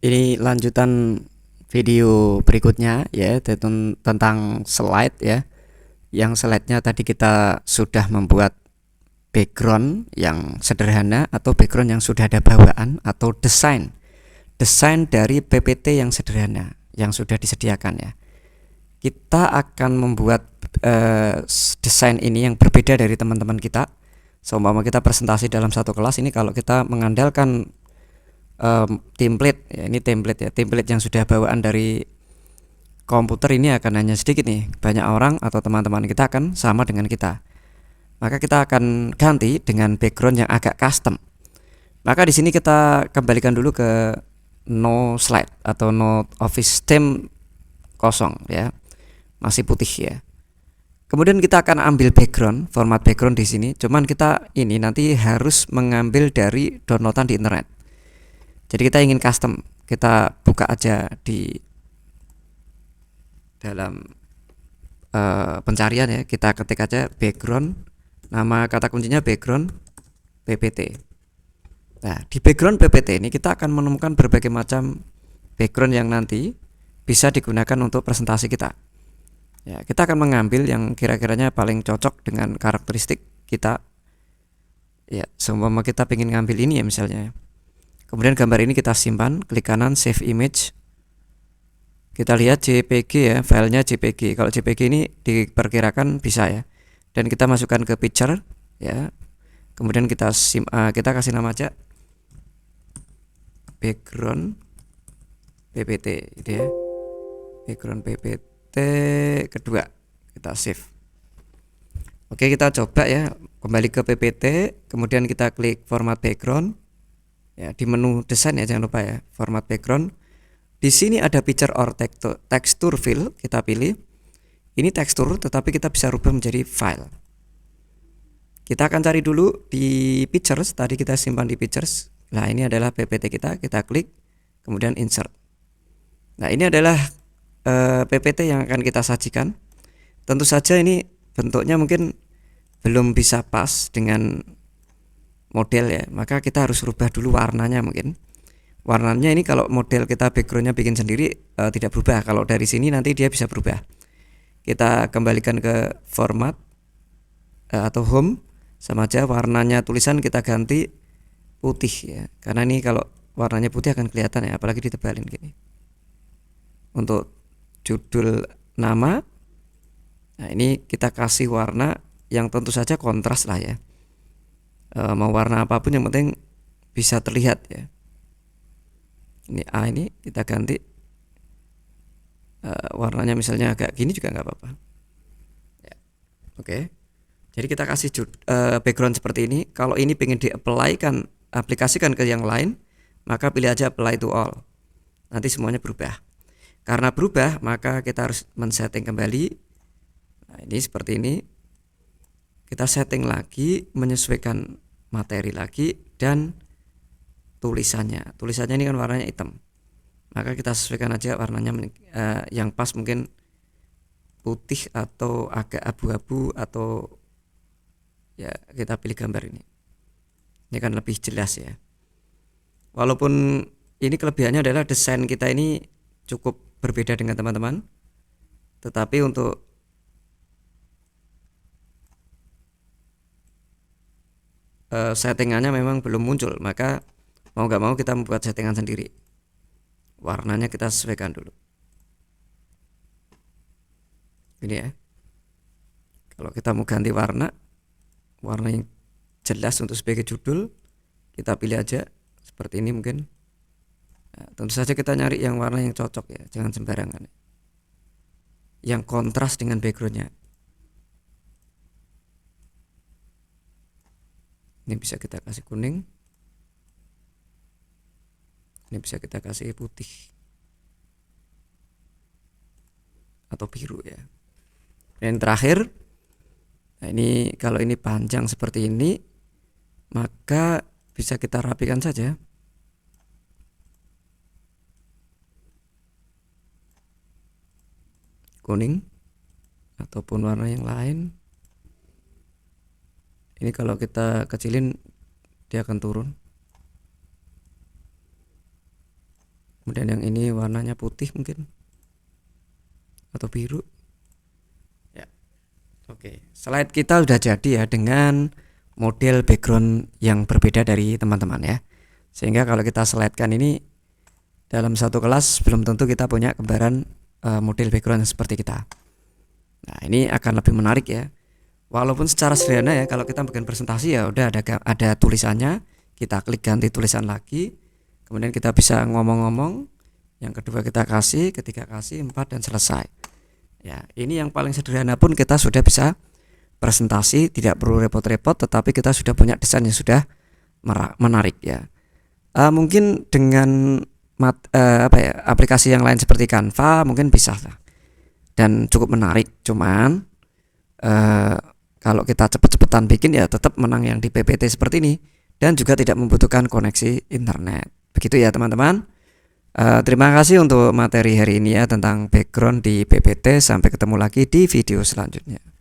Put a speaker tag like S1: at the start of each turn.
S1: Ini lanjutan video berikutnya ya tentang slide ya. Yang slide-nya tadi kita sudah membuat background yang sederhana atau background yang sudah ada bawaan atau desain dari PPT yang sederhana yang sudah disediakan ya. Kita akan membuat desain ini yang berbeda dari teman-teman kita. Seumpama kita presentasi dalam satu kelas ini, kalau kita mengandalkan template ya, ini template yang sudah bawaan dari komputer, ini akan hanya sedikit nih, banyak orang atau teman-teman kita akan sama dengan kita. Maka kita akan ganti dengan background yang agak custom. Maka di sini kita kembalikan dulu ke no slide atau no office theme, kosong ya, masih putih ya. Kemudian kita akan ambil format background di sini. Cuman kita ini nanti harus mengambil dari downloadan di internet. Jadi kita ingin custom, kita buka aja di dalam pencarian ya, kita ketik aja background, nama kata kuncinya background PPT. Nah, di background PPT ini kita akan menemukan berbagai macam background yang nanti bisa digunakan untuk presentasi kita. Ya, kita akan mengambil yang kira-kiranya paling cocok dengan karakteristik kita. Ya, seumpama kita ingin ngambil ini ya misalnya. Kemudian gambar ini kita simpan, klik kanan save image. Kita lihat JPG ya, filenya JPG. Kalau JPG ini diperkirakan bisa ya. Dan kita masukkan ke picture ya. Kemudian kita kasih nama aja background PPT gitu ya. Background PPT kedua. Kita save. Oke, kita coba ya, kembali ke PPT, kemudian kita klik format background. Ya, di menu desain ya, jangan lupa ya, format background. Di sini ada picture or texture fill, kita pilih. Ini tekstur tetapi kita bisa rubah menjadi file. Kita akan cari dulu di pictures, tadi kita simpan di pictures. Nah, ini adalah PPT kita klik, kemudian insert. Nah, ini adalah PPT yang akan kita sajikan. Tentu saja ini bentuknya mungkin belum bisa pas dengan model ya, maka kita harus rubah dulu warnanya. Mungkin warnanya ini kalau model kita backgroundnya bikin sendiri tidak berubah. Kalau dari sini nanti dia bisa berubah. Kita kembalikan ke format atau home, sama aja warnanya tulisan kita ganti putih ya, karena ini kalau warnanya putih akan kelihatan ya, apalagi ditebalin gini. Untuk judul nama, nah ini kita kasih warna yang tentu saja kontras lah ya. Mau warna apapun yang penting bisa terlihat ya. Ini A, ini kita ganti warnanya misalnya agak gini juga nggak apa-apa ya. Oke, jadi kita kasih background seperti ini. Kalau ini pengen aplikasikan ke yang lain, maka pilih aja apply to all, nanti semuanya berubah. Karena berubah maka kita harus men-setting kembali. Nah, ini seperti ini, kita setting lagi, menyesuaikan materi lagi, dan tulisannya ini kan warnanya hitam, maka kita sesuaikan aja warnanya yang pas, mungkin putih atau agak abu-abu, atau ya kita pilih gambar ini kan lebih jelas ya. Walaupun ini kelebihannya adalah desain kita ini cukup berbeda dengan teman-teman, tetapi untuk settingannya memang belum muncul, maka mau nggak mau kita membuat settingan sendiri. Warnanya kita sesuaikan dulu. Ini ya. Kalau kita mau ganti warna yang jelas untuk sebagai judul, kita pilih aja seperti ini mungkin. Nah, tentu saja kita nyari yang warna yang cocok ya, jangan sembarangan. Yang kontras dengan backgroundnya. Ini bisa kita kasih kuning, ini bisa kita kasih putih atau biru ya. Dan terakhir, nah ini kalau ini panjang seperti ini, maka bisa kita rapikan saja. Kuning ataupun warna yang lain. Ini kalau kita kecilin dia akan turun. Kemudian yang ini warnanya putih mungkin atau biru. Ya. Oke, slide kita udah jadi ya dengan model background yang berbeda dari teman-teman ya. Sehingga kalau kita slidekan ini dalam satu kelas belum tentu kita punya gambaran model background seperti kita. Nah, ini akan lebih menarik ya. Walaupun secara sederhana ya, kalau kita bikin presentasi ya udah ada tulisannya, kita klik ganti tulisan lagi, kemudian kita bisa ngomong-ngomong, yang kedua kita kasih, ketiga kasih, 4 dan selesai. Ya, ini yang paling sederhana pun kita sudah bisa presentasi, tidak perlu repot-repot, tetapi kita sudah punya desain yang sudah menarik ya. Mungkin dengan aplikasi yang lain seperti Canva mungkin bisa lah dan cukup menarik. Cuman kalau kita cepet-cepetan bikin ya tetap menang yang di PPT seperti ini dan juga tidak membutuhkan koneksi internet. Begitu ya teman-teman. Terima kasih untuk materi hari ini ya tentang background di PPT. Sampai ketemu lagi di video selanjutnya.